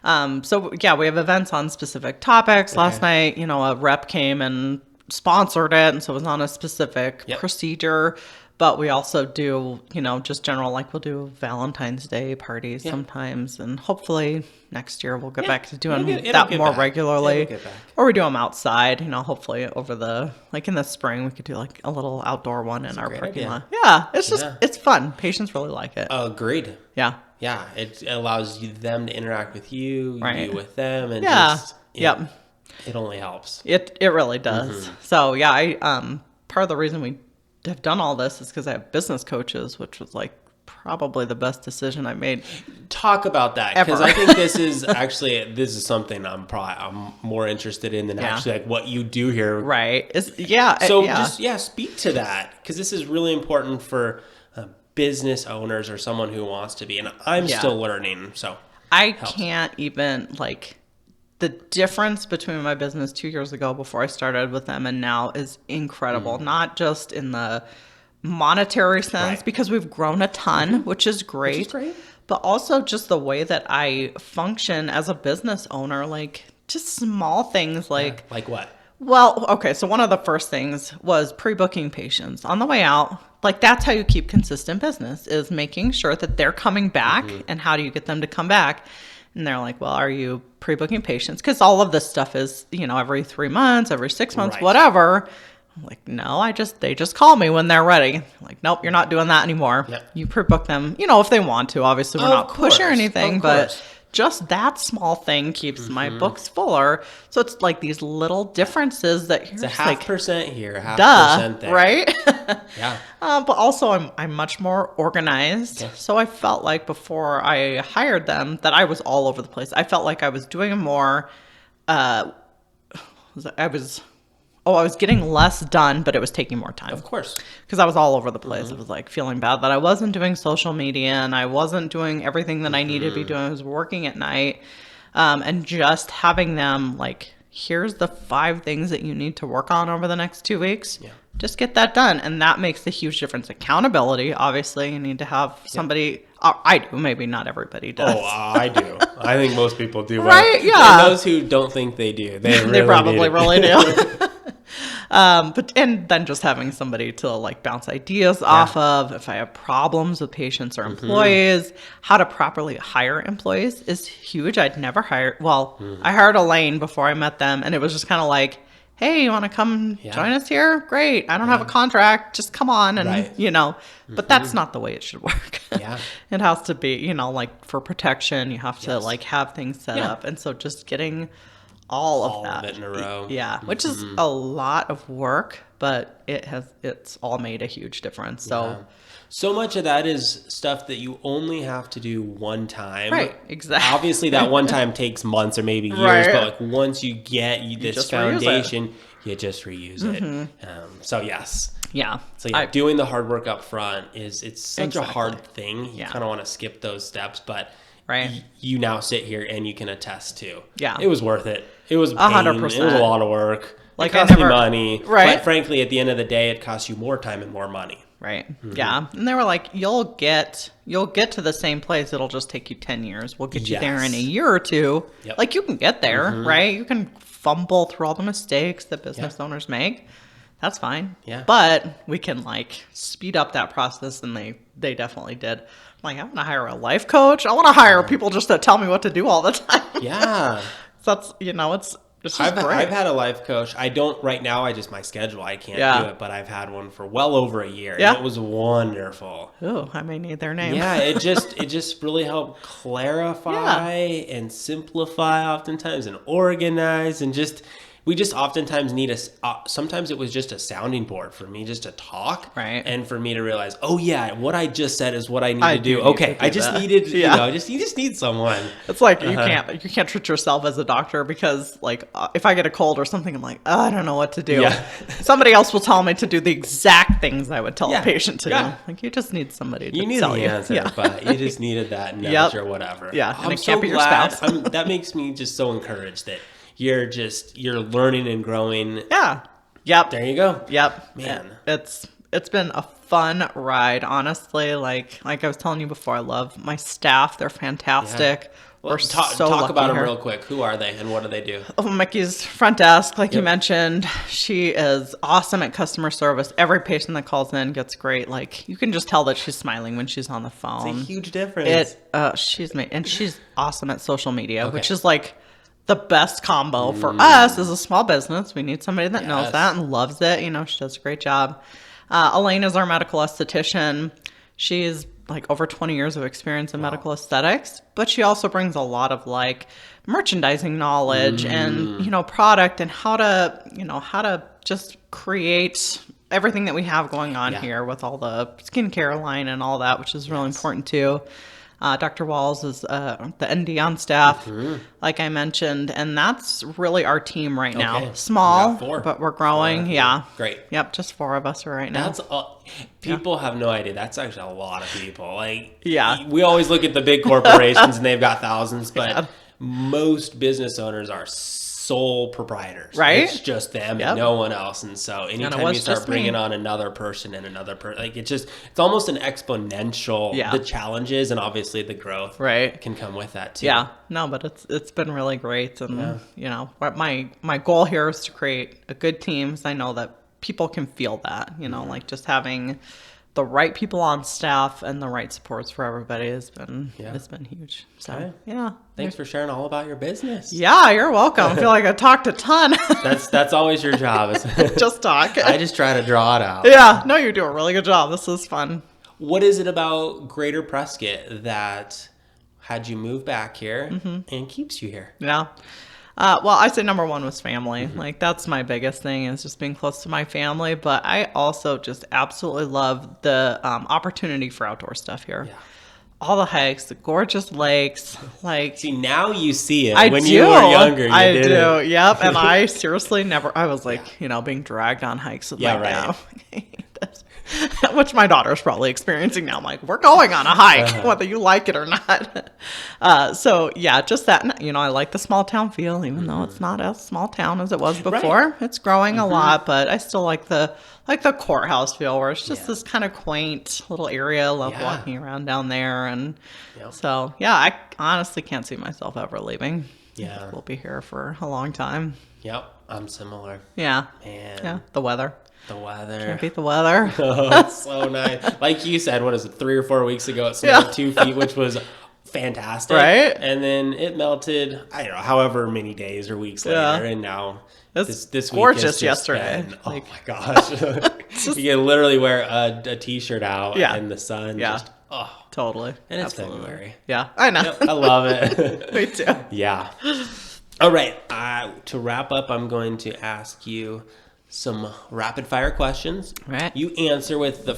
So we have events on specific topics. Last night, a rep came and sponsored it. And so it was on a specific procedure. But we also do, just general, we'll do Valentine's Day parties sometimes. And hopefully next year we'll get back to doing that more regularly. Or we do them outside, hopefully over in the spring we could do a little outdoor one in our parking lot. Yeah, it's just, it's fun. Patients really like it. Agreed. Yeah. Yeah, it allows them to interact with you, you with them, and it only helps. It really does. So part of the reason we have done all this is because I have business coaches, which was probably the best decision I made. Talk about that, because I think this is something I'm more interested in than actually like what you do here. Right. Just speak to that, because this is really important for business owners or someone who wants to be, and I'm still learning. So I can't even the difference between my business 2 years ago before I started with them and now is incredible. Not just in the monetary sense, because we've grown a ton, which is great. But also just the way that I function as a business owner, just small things like what? Well, okay, so one of the first things was pre-booking patients on the way out. That's how you keep consistent business, is making sure that they're coming back. And how do you get them to come back? And they're like, well, are you pre-booking patients? Because all of this stuff is, every 3 months, every 6 months, whatever. I'm like, no, they just call me when they're ready. I'm like, nope, you're not doing that anymore. Yep. You pre-book them, if they want to. Obviously, we're not pushing or anything, but just that small thing keeps my books fuller. So it's these little differences that it's a 0.5% here, 0.5% there. Right? Yeah. But also I'm much more organized. Yeah. So I felt like before I hired them that I was all over the place. I felt like I was doing more, I was getting less done, but it was taking more time. Of course. Because I was all over the place. It was feeling bad that I wasn't doing social media and I wasn't doing everything that I needed to be doing. I was working at night. And just having them here's the 5 things that you need to work on over the next 2 weeks. Yeah. Just get that done. And that makes a huge difference. Accountability, obviously, you need to have somebody. I do. Maybe not everybody does. Oh, I do. I think most people do. Right? Yeah. And those who don't think they do, they probably really do. And then just having somebody to bounce ideas off of. If I have problems with patients or employees, how to properly hire employees is huge. I'd never hired. Well, I hired Elaine before I met them, and it was just kind of hey, you want to come join us here? Great. I don't have a contract. Just come on. And, but that's not the way it should work. Yeah. It has to be, for protection, you have to have things set up. And so just getting all of that it in a row. Yeah. Which is a lot of work, but it's all made a huge difference. So much of that is stuff that you only have to do one time. Right, exactly. Obviously, that one time takes months or maybe years, but once you get this foundation, you just reuse it. So yes. Yeah. So doing the hard work up front it's such a hard thing. You kind of want to skip those steps, but you now sit here and you can attest to. Yeah. It was worth it. It was 100%. It was a lot of work. It cost me money. Right. But frankly, at the end of the day, it costs you more time and more money. Right. Yeah. And they were like, you'll get to the same place. It'll just take you 10 years. We'll get you there in a year or two. Yep. You can get there, right? You can fumble through all the mistakes that business owners make. That's fine. Yeah. But we can speed up that process, and they definitely did. I'm I want to hire a life coach. I want to hire people just to tell me what to do all the time. Yeah. So that's I've had a life coach. I don't right now. My schedule. I can't do it, but I've had one for well over a year. Yeah. And it was wonderful. Oh, I may need their name. Yeah, it just really helped clarify and simplify oftentimes and organize and we just oftentimes need sometimes it was just a sounding board for me just to talk. Right. And for me to realize, oh yeah, what I just said is what I need to do. Okay. I just needed, you just need someone. It's you can't treat yourself as a doctor because if I get a cold or something, I'm I don't know what to do. Yeah. Somebody else will tell me to do the exact things I would tell a patient to do. You just need somebody to tell you. You need the answer, but you just needed that nudge or whatever. Yeah. And it can't be your spouse. That makes me just so encouraged that you're learning and growing. Yeah. Yep. There you go. Yep. Man. It's been a fun ride, honestly. Like I was telling you before, I love my staff. They're fantastic. Yeah. Well, talk about them real quick. Who are they and what do they do? Oh, Mickey's front desk, you mentioned. She is awesome at customer service. Every patient that calls in gets great. You can just tell that she's smiling when she's on the phone. It's a huge difference. She's awesome at social media, which is the best combo for us as a small business. We need somebody that knows that and loves it. She does a great job. Elaine is our medical esthetician. She's over 20 years of experience in medical aesthetics, but she also brings a lot of merchandising knowledge and, product and how to just create everything that we have going on Yeah. here with all the skincare line and all that, which is really important too. Dr. Walls is the ND on staff, like I mentioned, and that's really our team right now. Okay. Small, We got 4. but we're growing. 4. Yeah. Great. Yep, just 4 of us right now. That's people have no idea. That's actually a lot of people. Like, Yeah. we always look at the big corporations and they've got thousands, but Yeah. most business owners are sole proprietors. Right? It's just them Yep. and no one else. And so anytime was you start just me. bringing on another person and another person, like it's almost an exponential. Yeah. The challenges and obviously the growth Right. can come with that too. Yeah, no, but it's been really great, and you know, what my goal here is to create a good team. So I know that people can feel that, you know, like just having the right people on staff and the right supports for everybody has been huge. So Okay. yeah, Thanks for sharing all about your business. yeah, you're welcome. I feel like I talked a ton. That's always your job. Just talk. I just try to draw it out. Yeah, no, you do a really good job. This is fun. What is it about Greater Prescott that had you move back here and keeps you here? Yeah. Well, I say number one was family. Like that's my biggest thing is just being close to my family. But I also just absolutely love the opportunity for outdoor stuff here. Yeah. All the hikes, the gorgeous lakes. Like See, now you see it. I When do. you were younger, you I did do. it. Yep. And I seriously never. I was like, you know, being dragged on hikes with Yeah, my right. dad. Which my daughter's probably experiencing now. I'm like, we're going on a hike, whether you like it or not. So yeah, just that, you know, I like the small town feel, even though it's not as small town as it was before. Right. It's growing a lot, but I still like the courthouse feel where it's just Yeah. this kind of quaint little area. I love Yeah. walking around down there. And Yep. so, yeah, I honestly can't see myself ever leaving. Yeah. We'll be here for a long time. Yep, I'm similar. Yeah. Man, Yeah. The weather. the weather. Can't beat the weather. Oh, it's so nice. Like you said, what is it, 3 or 4 weeks ago, it snowed Yeah. 2 feet, which was fantastic. Right? And then it melted, I don't know, however many days or weeks Yeah. later. And now It's this week gorgeous has just yesterday. been- Like- oh my gosh. You can literally wear a t-shirt out Yeah. in the sun. Yeah. Just, oh, Totally. and it's Absolutely. February. Yeah, I know. Yep, I love it. Me too. Yeah. All right. To wrap up, I'm going to ask you some rapid fire questions. Right. You answer with the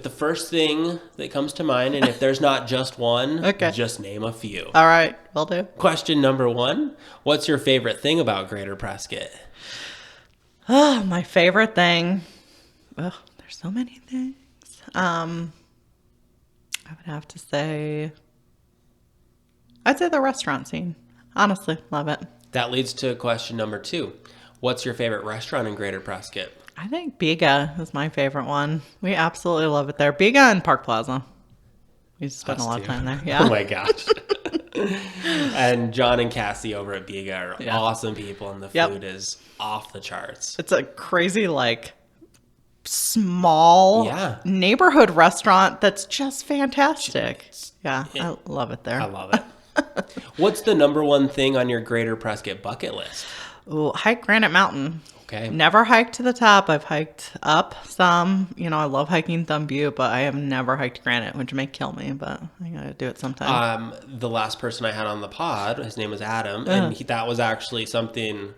first thing that comes to mind, and if there's not just one, Okay. just name a few. All right, will do. Question number 1: what's your favorite thing about Greater Prescott? Oh, my favorite thing. Oh, there's so many things. I would have to say, I'd say the restaurant scene. Honestly, love it. That leads to question number 2: what's your favorite restaurant in Greater Prescott? I think Biga is my favorite one. We absolutely love it there. Biga and Park Plaza. We spend a lot of time there. Yeah. Oh my gosh. And John and Cassie over at Biga are Yeah. awesome people, and the Yep. food is off the charts. It's a crazy, like, small Yeah. neighborhood restaurant that's just fantastic. Yeah, I love it there. I love it. What's the number one thing on your Greater Prescott bucket list? Ooh, hike Granite Mountain. Okay. Never hiked to the top. I've hiked up some. You know, I love hiking Thumb Butte, but I have never hiked Granite, which may kill me, but I gotta do it sometime. The last person I had on the pod, his name was Adam, and that was actually something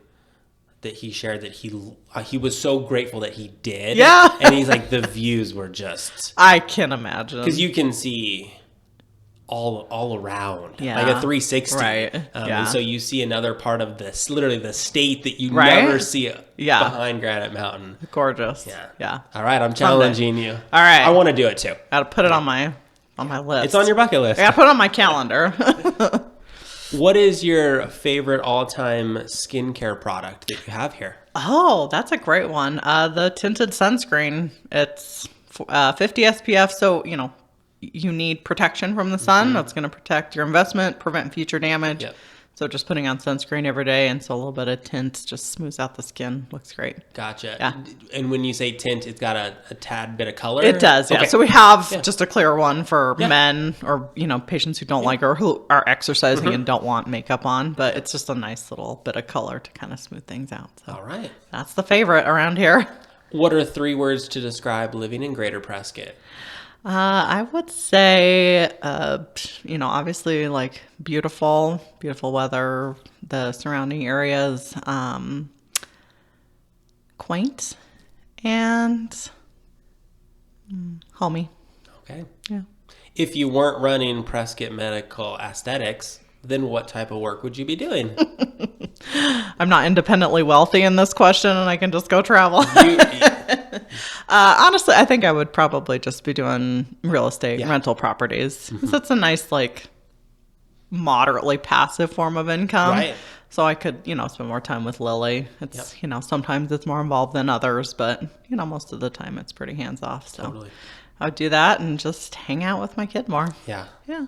that he shared that he was so grateful that he did. Yeah. And he's like, the views were just, I can imagine. because you can see all around, Yeah. like a 360. Right. Yeah. And so you see another part of this, literally the state that you Right. never see Yeah. behind Granite Mountain. Gorgeous. Yeah. Yeah. All right, I'm challenging you. All right. I want to do it too. Gotta put it on my list. It's on your bucket list. I gotta put it on my calendar. What is your favorite all-time skincare product that you have here? Oh, that's a great one. The tinted sunscreen. It's 50 SPF, so you know you need protection from the sun. That's going to protect your investment, prevent future damage. Yep. So just putting on sunscreen every day, and so a little bit of tint just smooths out the skin. Looks great. Gotcha. Yeah. And when you say tint, it's got a tad bit of color? It does, yeah. Okay. So we have just a clear one for Yeah. men or, you know, patients who don't like or who are exercising and don't want makeup on. But it's just a nice little bit of color to kind of smooth things out. So All right. that's the favorite around here. What are 3 words to describe living in Greater Prescott? I would say, you know, obviously like beautiful weather, the surrounding areas, quaint, and homey. Okay. Yeah. If you weren't running Prescott Medical Aesthetics, then what type of work would you be doing? I'm not independently wealthy in this question, and I can just go travel. Honestly, I think I would probably just be doing real estate, rental properties. Mm-hmm. So it's a nice, like, moderately passive form of income. Right. So I could, spend more time with Lily. It's, sometimes it's more involved than others, but, most of the time it's pretty hands off. So Totally. I would do that and just hang out with my kid more. Yeah. Yeah.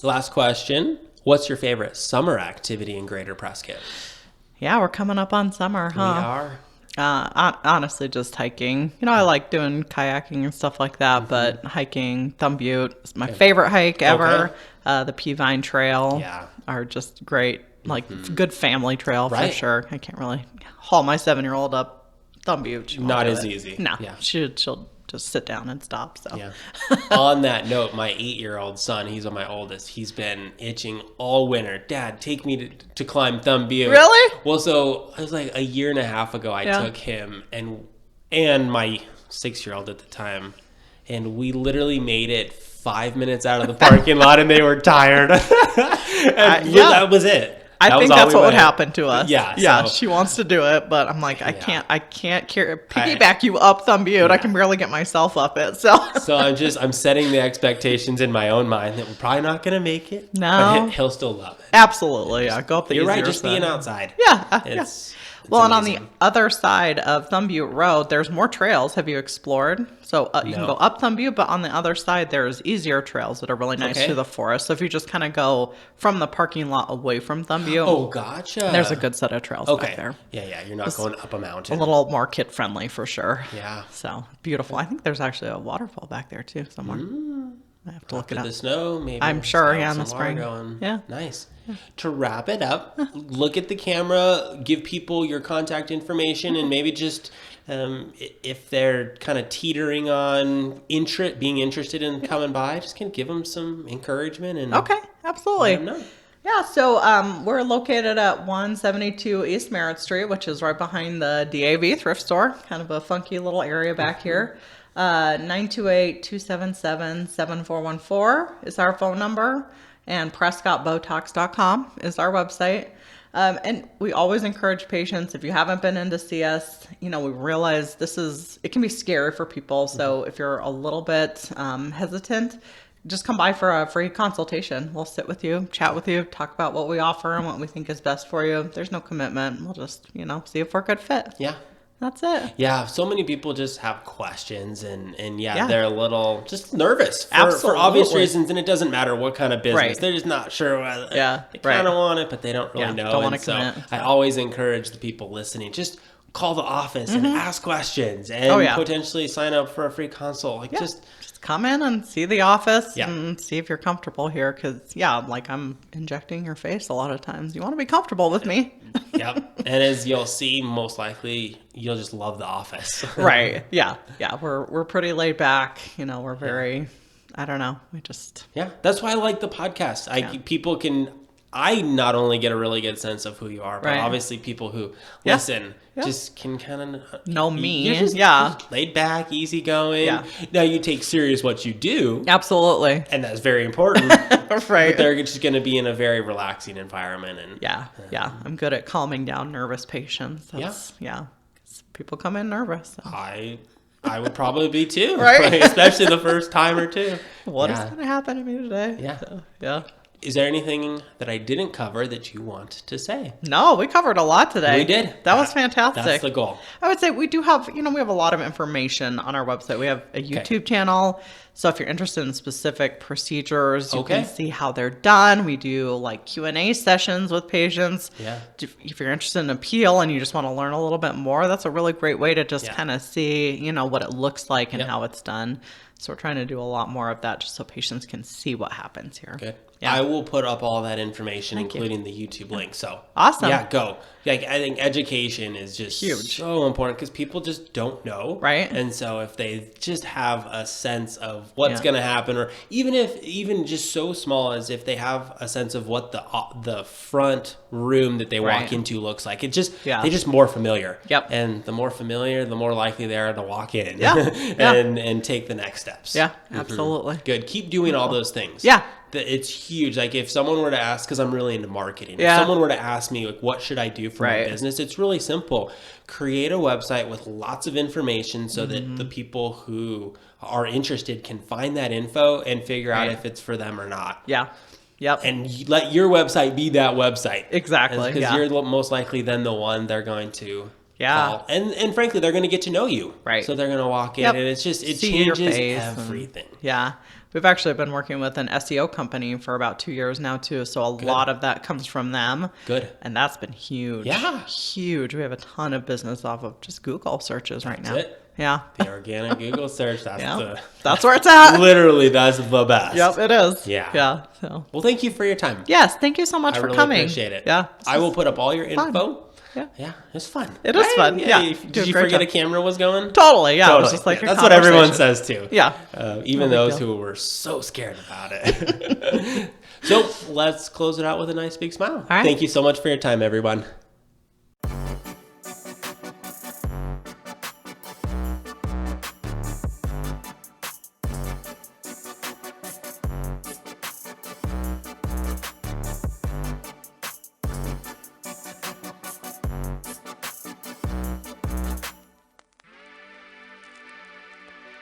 Last question. What's your favorite summer activity in Greater Prescott? Yeah, we're coming up on summer, huh? We are. Honestly, just hiking. I like doing kayaking and stuff like that, but hiking Thumb Butte is my favorite hike ever. Okay. The Peavine Trail are just great, like good family trail for sure. I can't really haul my 7-year-old up Thumb Butte. Not as easy. No, she'll just sit down and stop. So On that note, my 8-year-old son, he's my oldest, he's been itching all winter. Dad, take me to climb Thumb Butte. Really? Well, so it was like a year and a half ago I took him and my 6-year-old at the time, and we literally made it 5 minutes out of the parking lot and they were tired. That was it. I think that's what would happen to us. Yeah. So, she wants to do it, but I'm like, I can't piggyback you up Thumb Butte. Yeah. I can barely get myself up it. So I'm setting the expectations in my own mind that we're probably not going to make it. No. But he'll still love it. Absolutely. Yeah. Go up the You're easier right. Just side. being outside. Yeah. It's well, amazing. And on the other side of Thumb Butte Road, there's more trails. Have you explored? So you can go up Thumb Butte, but on the other side, there's easier trails that are really nice through the forest. So if you just kind of go from the parking lot away from Thumb Butte. Oh, gotcha. There's a good set of trails back there. Yeah. You're not going up a mountain. A little more kid-friendly for sure. Yeah. So beautiful. I think there's actually a waterfall back there too somewhere. I have to look it up. The snow, maybe. I'm sure, in the spring. Yeah. Nice. To wrap it up, look at the camera, give people your contact information, and maybe just if they're kind of teetering on being interested in coming by, just kind of give them some encouragement. And okay, absolutely. Let them know. Yeah, so we're located at 172 East Merritt Street, which is right behind the DAV thrift store, kind of a funky little area back here. 928-277-7414 is our phone number, and PrescottBotox.com is our website. And we always encourage patients, if you haven't been in to see us, we realize it can be scary for people. So if you're a little bit hesitant, just come by for a free consultation. We'll sit with you, chat with you, talk about what we offer and what we think is best for you. There's no commitment. We'll just, see if we're a good fit. Yeah. That's it. Yeah, so many people just have questions and they're a little just nervous for obvious reasons, and it doesn't matter what kind of business. Right. They're just not sure. They kind of want it, but they don't really know. Don't want to commit. I always encourage the people listening, just call the office and ask questions and potentially sign up for a free consult. Just come in and see the office and see if you're comfortable here. Because, I'm injecting your face a lot of times. You want to be comfortable with me. Yep. And as you'll see, most likely, you'll just love the office. Right. Yeah. We're pretty laid back. We're very, I don't know. We just. Yeah. That's why I like the podcast. I not only get a really good sense of who you are, but obviously people who listen just can kind of know me. You're just laid back, easygoing. Yeah. Now you take serious what you do. Absolutely. And that's very important. Right. But they're just going to be in a very relaxing environment. And I'm good at calming down nervous patients. People come in nervous. So. I would probably be too. Right. Especially the first time or two. What is going to happen to me today? Yeah. So, Is there anything that I didn't cover that you want to say? No, we covered a lot today. We did. That was fantastic. That's the goal. I would say we do have, we have a lot of information on our website. We have a YouTube channel. So if you're interested in specific procedures, you can see how they're done. We do like Q&A sessions with patients. Yeah. If you're interested in a peel and you just want to learn a little bit more, that's a really great way to just kind of see, what it looks like and how it's done. So we're trying to do a lot more of that just so patients can see what happens here. Good. Yeah. I will put up all that information, including the YouTube link. So awesome. Yeah, go. Like, I think education is just huge, so important because people just don't know. Right. And so if they just have a sense of what's going to happen, or even just so small as if they have a sense of what the front room that they walk into looks like, they just more familiar. Yep. And the more familiar, the more likely they are to walk in. Yeah. and take the next steps. Yeah, absolutely. Good. Keep doing all those things. Yeah. It's huge. Like, if someone were to ask, because I'm really into marketing, Yeah. if someone were to ask me, like, what should I do for my business? It's really simple. Create a website with lots of information so that the people who are interested can find that info and figure out if it's for them or not. Yeah. Yep. And let your website be that website. Exactly. Because you're most likely then the one they're going to call. And frankly, they're going to get to know you. Right. So they're going to walk in and it changes everything. Yeah. We've actually been working with an SEO company for about 2 years now too. So a lot of that comes from them. Good. And that's been huge. Yeah. Huge. We have a ton of business off of just Google searches right now. That's it. Yeah. The organic Google search. That's where it's at. Literally, that's the best. Yep, it is. Yeah. Yeah. So. Well, thank you for your time. Yes. Thank you so much for coming. I appreciate it. Yeah. I will put up all your info. Yeah. Yeah, it's fun. It is fun. Yeah. Did you forget a camera was going? Totally. Yeah. Totally. It was just like that's what everyone says too. Yeah. Even those who were so scared about it. So let's close it out with a nice big smile. All right. Thank you so much for your time, everyone.